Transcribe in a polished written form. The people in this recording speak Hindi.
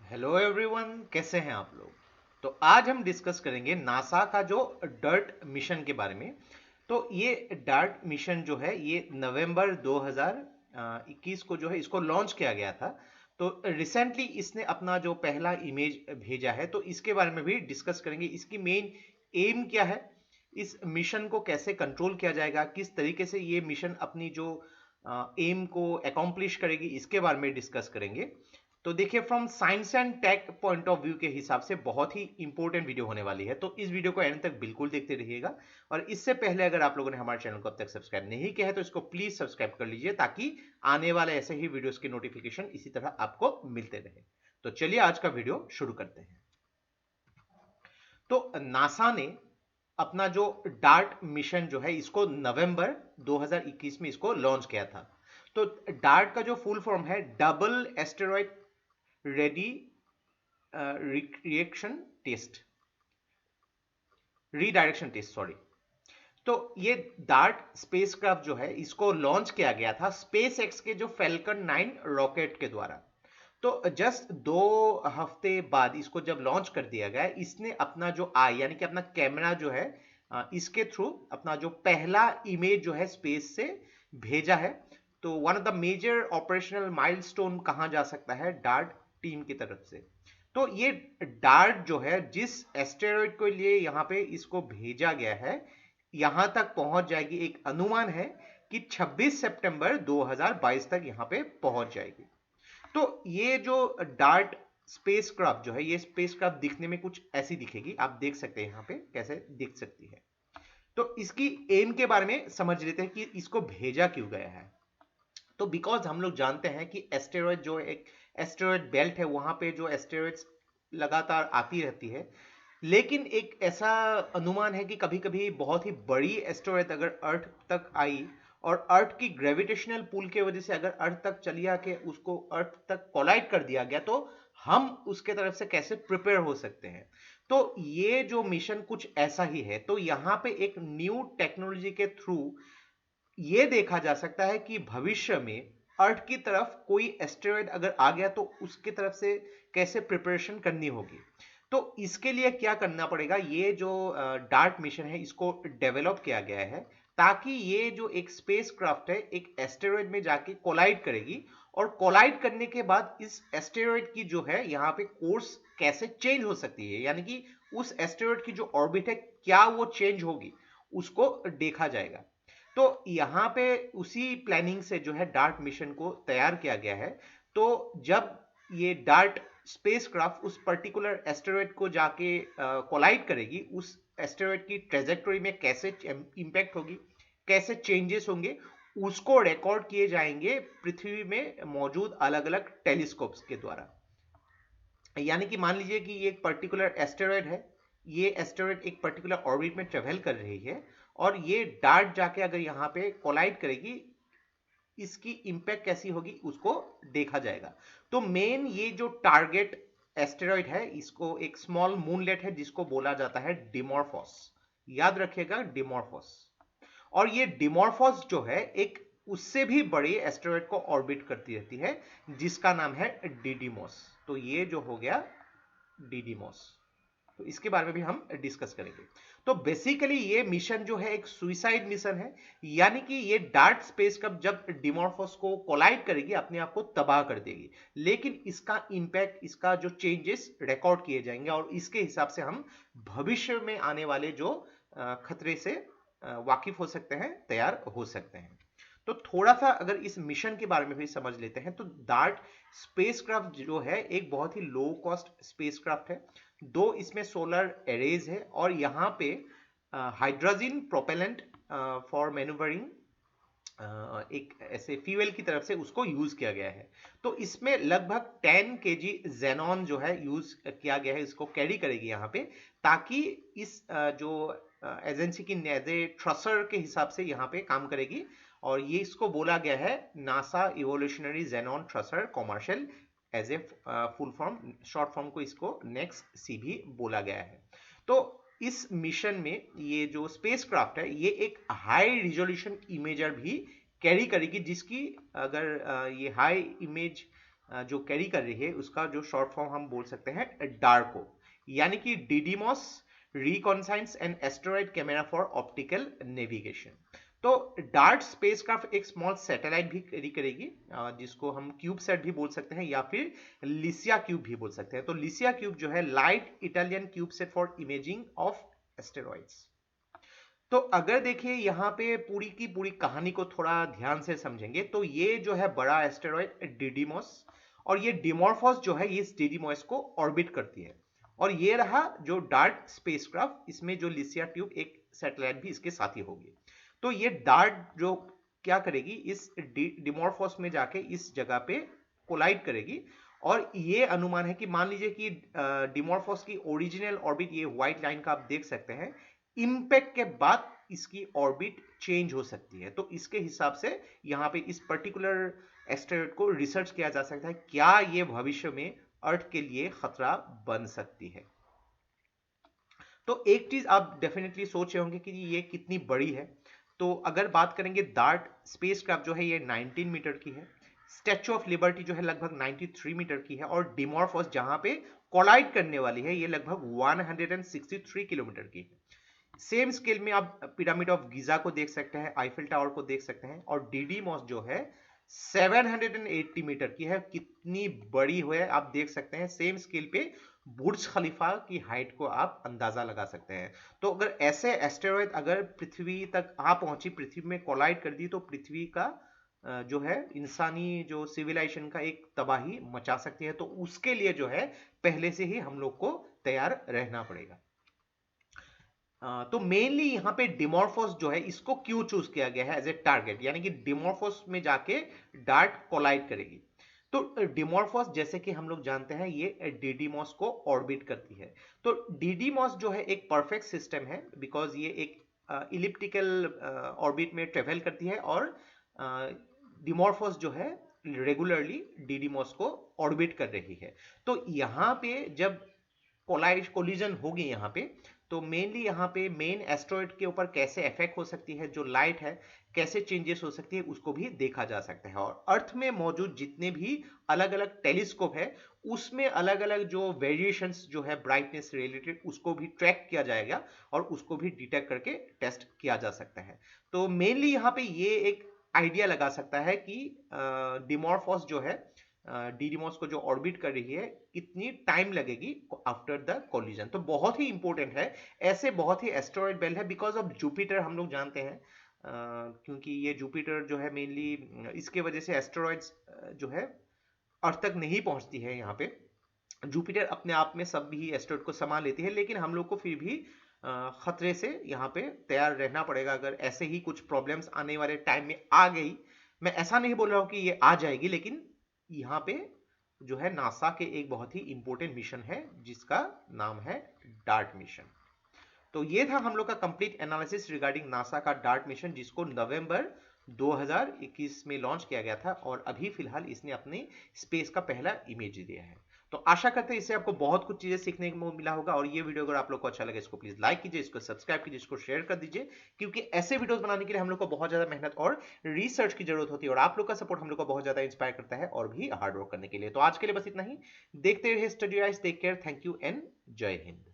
हेलो एवरीवन, कैसे हैं आप लोग। तो आज हम डिस्कस करेंगे नासा का जो डर्ट मिशन के बारे में। तो ये डर्ट मिशन जो है ये नवंबर 2021 को जो है इसको लॉन्च किया गया था। तो रिसेंटली इसने अपना जो पहला इमेज भेजा है, तो इसके बारे में भी डिस्कस करेंगे। इसकी मेन एम क्या है, इस मिशन को कैसे कंट्रोल किया जाएगा, किस तरीके से ये मिशन अपनी जो एम को अकॉम्प्लिश करेगी, इसके बारे में डिस्कस करेंगे। तो देखिए, from science and tech point of view के हिसाब से बहुत ही इंपॉर्टेंट वीडियो होने वाली है, तो इस वीडियो को एंड तक बिल्कुल देखते रहिएगा। और इससे पहले अगर आप लोगों ने हमारे चैनल को अब तक सब्सक्राइब नहीं किया है तो इसको प्लीज सब्सक्राइब कर लीजिए, ताकि आने वाले ऐसे ही वीडियोस की नोटिफिकेशन इसी तरह आपको मिलते रहे। तो चलिए आज का वीडियो शुरू करते हैं। तो नासा ने अपना जो डार्ट मिशन जो है इसको नवंबर 2021 में इसको लॉन्च किया था। तो डार्ट का जो फुल फॉर्म है double asteroid ready reaction test redirection test, sorry. तो ये डार्ट स्पेसक्राफ्ट जो है इसको लॉन्च किया गया था स्पेस एक्स के जो फैल्कन 9 रॉकेट के द्वारा। तो जस्ट 2 हफ्ते बाद इसको जब लॉन्च कर दिया गया, इसने अपना जो आई यानी कि अपना कैमरा जो है इसके थ्रू अपना जो पहला इमेज जो है स्पेस से भेजा है। तो one of the major operational milestone कहा जा सकता है डार्ट टीम की तरफ से। तो ये डार्ट जो है जिस एस्टेरॉइड के लिए यहाँ पे इसको भेजा गया है, यहां तक पहुंच जाएगी, एक अनुमान है कि 26 सितंबर 2022 तक यहां पे पहुंच जाएगी। तो ये जो डार्ट स्पेसक्राफ्ट जो है, ये स्पेसक्राफ्ट दिखने में कुछ ऐसी दिखेगी, आप देख सकते हैं यहां पे कैसे दिख सकती है। तो इसकी एम के बारे में समझ लेते हैं कि इसको भेजा क्यों गया है। तो बिकॉज हम लोग जानते हैं कि एस्टेरॉयड जो एक एस्टेरॉयड बेल्ट है, वहां पे जो एस्टेरॉयड्स लगातार आती रहती है। लेकिन एक ऐसा अनुमान है कि कभी कभी बहुत ही बड़ी एस्टेरॉयड अगर अर्थ तक आई और अर्थ की ग्रेविटेशनल पुल की वजह से अगर अर्थ तक चली आके उसको अर्थ तक कोलाइड कर दिया गया, तो हम उसके तरफ से कैसे प्रिपेयर हो सकते हैं। तो ये जो मिशन कुछ ऐसा ही है। तो यहाँ पे एक न्यू टेक्नोलॉजी के थ्रू ये देखा जा सकता है कि भविष्य में अर्थ की तरफ कोई एस्टेरॉयड अगर आ गया तो उसकी तरफ से कैसे प्रिपरेशन करनी होगी। तो इसके लिए क्या करना पड़ेगा, ये जो डार्ट मिशन है इसको डेवलप किया गया है, ताकि ये जो एक स्पेस क्राफ्ट है एक एस्टेरॉयड में जाके कोलाइड करेगी, और कोलाइड करने के बाद इस एस्टेरॉयड की जो है यहाँ पे कोर्स कैसे चेंज हो सकती है, यानी कि उस एस्टेरॉयड की जो ऑर्बिट है क्या वो चेंज होगी, उसको देखा जाएगा। तो यहाँ पे उसी प्लानिंग से जो है डार्ट मिशन को तैयार किया गया है। तो जब ये डार्ट स्पेसक्राफ्ट उस पर्टिकुलर एस्टेरॉयड को जाके कोलाइड करेगी, उस एस्टेरॉयड की ट्रेजेक्टरी में कैसे इंपैक्ट होगी, कैसे चेंजेस होंगे, उसको रिकॉर्ड किए जाएंगे पृथ्वी में मौजूद अलग अलग टेलीस्कोप्स के द्वारा। यानी कि मान लीजिए कि ये एक पर्टिकुलर एस्टेरॉयड है, ये एस्टेरॉयड एक पर्टिकुलर ऑर्बिट में ट्रेवल कर रही है, और ये डार्ट जाके अगर यहाँ पे कोलाइड करेगी, इसकी इंपैक्ट कैसी होगी उसको देखा जाएगा। तो मेन ये जो टारगेट एस्टेरॉयड है, इसको एक स्मॉल मूनलेट है जिसको बोला जाता है डिमॉर्फोस। याद रखिएगा, डिमॉर्फोस। और ये डिमॉर्फोस जो है एक उससे भी बड़े एस्टेरॉयड को ऑर्बिट करती रहती है, जिसका नाम है डिडीमोस। तो ये जो हो गया डिडीमोस, तो इसके बारे में भी हम डिस्कस करेंगे। तो बेसिकली ये मिशन जो है एक सुइसाइड मिशन है, यानी कि ये डार्ट स्पेस कब जब डिमॉर्फोस को कोलाइड करेगी अपने आप को तबाह कर देगी, लेकिन इसका इंपैक्ट, इसका जो चेंजेस रिकॉर्ड किए जाएंगे, और इसके हिसाब से हम भविष्य में आने वाले जो खतरे से वाकिफ हो सकते हैं, तैयार हो सकते हैं। तो थोड़ा सा अगर इस मिशन के बारे में भी समझ लेते हैं, तो डार्ट स्पेसक्राफ्ट जो है एक बहुत ही लो कॉस्ट स्पेसक्राफ्ट है। दो इसमें सोलर एरेज है, और यहाँ पे हाइड्रोजन प्रोपेलेंट फॉर मैन्यूवरिंग एक ऐसे फ्यूल की तरफ से उसको यूज किया गया है। तो इसमें लगभग 10 केजी जेनॉन जो है यूज किया गया है, इसको कैरी करेगी यहाँ पे, ताकि इस जो एजेंसी की नेजे थ्रसर के हिसाब से यहाँ पे काम करेगी। और ये इसको बोला गया है NASA evolutionary xenon thruster commercial, as a full form, short form को इसको नेक्स्ट सी भी बोला गया है। तो इस मिशन में ये जो स्पेसक्राफ्ट है ये एक हाई रिजोल्यूशन इमेजर भी कैरी करेगी, जिसकी अगर ये हाई इमेज जो कैरी कर रही है उसका जो शॉर्ट फॉर्म हम बोल सकते हैं डार्को, यानी कि Didymos reconnaissance and asteroid camera for optical navigation. तो डार्ट स्पेसक्राफ्ट एक स्मॉल सैटेलाइट भी कैरी करेगी, जिसको हम क्यूब सेट भी बोल सकते हैं या फिर लिसिया क्यूब भी बोल सकते हैं। तो लिसिया क्यूब जो है light Italian cube set for imaging of asteroids. तो अगर देखिए यहाँ पे पूरी की पूरी कहानी को थोड़ा ध्यान से समझेंगे तो ये जो है बड़ा एस्टेरॉइड डिडीमॉस, और ये डिमॉर्फोस जो है ये इस डिडीमॉस को ऑर्बिट करती है। और ये रहा जो डार्ट स्पेसक्राफ्ट, इसमें जो लिसिया ट्यूब एक सैटेलाइट भी इसके साथ ही होगी। तो ये डार्ट जो क्या करेगी, इस डिमॉर्फोस में जाके इस जगह पे कोलाइड करेगी। और ये अनुमान है कि मान लीजिए कि डिमॉर्फोस की ओरिजिनल ऑर्बिट ये व्हाइट लाइन का आप देख सकते हैं, इंपैक्ट के बाद इसकी ऑर्बिट चेंज हो सकती है। तो इसके हिसाब से यहाँ पे इस पर्टिकुलर एस्टेरॉइड को रिसर्च किया जा सकता है, क्या ये भविष्य में अर्थ के लिए खतरा बन सकती है। तो एक चीज आप डेफिनेटली सोच रहे होंगे कि ये कितनी बड़ी है। तो अगर बात करेंगे डार्ट स्पेसक्राफ्ट जो है ये 19 मीटर की है, स्टैच्यू ऑफ लिबर्टी जो है लगभग 93 मीटर की है, और डिमॉर्फोस जहां पे कोलाइड करने वाली है ये लगभग 163 किलोमीटर की है। सेम स्केल में आप पिरामिड ऑफ गीजा को देख सकते हैं, आईफिल टावर को देख सकते हैं, और डिडीमॉस जो है 780 मीटर की है। कितनी बड़ी है आप देख सकते हैं। सेम स्केल पे बुर्ज खलीफा की हाइट को आप अंदाजा लगा सकते हैं। तो अगर ऐसे एस्टेरॉयड अगर पृथ्वी तक आ पहुंची, पृथ्वी में कोलाइड कर दी, तो पृथ्वी का जो है इंसानी जो सिविलाइजेशन का एक तबाही मचा सकती है। तो उसके लिए जो है पहले से ही हम लोग को तैयार रहना पड़ेगा। तो मेनली यहाँ पे डिमॉर्फोस जो है इसको क्यों चूज किया गया है एज ए टारगेट, यानी कि डिमॉर्फोस में जाके डार्ट कोलाइड करेगी। तो डिमॉर्फोस जैसे कि हम लोग जानते हैं ये डिडीमॉस को ऑर्बिट करती है। तो डिडीमॉस जो है एक परफेक्ट सिस्टम है, बिकॉज ये एक इलिप्टिकल ऑर्बिट में ट्रेवल करती है, और डिमॉर्फोस जो है रेगुलरली डिडीमॉस को ऑर्बिट कर रही है। तो यहाँ पे जब कोलिजन होगी यहाँ पे, तो मेनली यहाँ पे मेन एस्ट्रॉइड के ऊपर कैसे इफेक्ट हो सकती है, जो लाइट है कैसे चेंजेस हो सकती है, उसको भी देखा जा सकता है। और अर्थ में मौजूद जितने भी अलग अलग टेलीस्कोप है उसमें अलग अलग जो वेरिएशंस जो है ब्राइटनेस रिलेटेड उसको भी ट्रैक किया जाएगा, और उसको भी डिटेक्ट करके टेस्ट किया जा सकता है। तो मेनली यहाँ पे ये एक आइडिया लगा सकता है कि डिमॉर्फोस जो है डिडीमॉस को जो ऑर्बिट कर रही है कितनी टाइम लगेगी आफ्टर द कोलिजन। तो बहुत ही इंपॉर्टेंट है, ऐसे बहुत ही एस्टेरॉइड बेल्ट है। बिकॉज ऑफ जुपिटर हम लोग जानते हैं, क्योंकि ये जुपिटर जो है मेनली इसके वजह से एस्टेरॉइड्स जो है अर्थ तक नहीं पहुंचती है। यहाँ पे जुपिटर अपने आप में सब भी एस्टेरॉइड को संभाल लेती है, लेकिन हम लोग को फिर भी खतरे से यहाँ पे तैयार रहना पड़ेगा। अगर ऐसे ही कुछ प्रॉब्लम्स आने वाले टाइम में आ गई, मैं ऐसा नहीं बोल रहा हूँ कि ये आ जाएगी, लेकिन यहाँ पे जो है नासा के एक बहुत ही इंपॉर्टेंट मिशन है जिसका नाम है डार्ट मिशन। तो ये था हम लोग का कंप्लीट एनालिसिस रिगार्डिंग नासा का डार्ट मिशन, जिसको नवंबर 2021 में लॉन्च किया गया था, और अभी फिलहाल इसने अपने स्पेस का पहला इमेज दिया है। तो आशा करते हैं इससे आपको बहुत कुछ चीजें सीखने को मिला होगा। और ये वीडियो अगर आप लोग को अच्छा लगे इसको प्लीज लाइक कीजिए, इसको सब्सक्राइब कीजिए, इसको शेयर कर दीजिए, क्योंकि ऐसे वीडियोस बनाने के लिए हम लोग को बहुत ज्यादा मेहनत और रिसर्च की जरूरत होती है, और आप लोग का सपोर्ट हम लोग को बहुत ज्यादा इंस्पायर करता है और भी हार्ड वर्क करने के लिए। तो आज के लिए बस इतना ही। देखते रहिए study rise, take care, thank you and जय हिंद।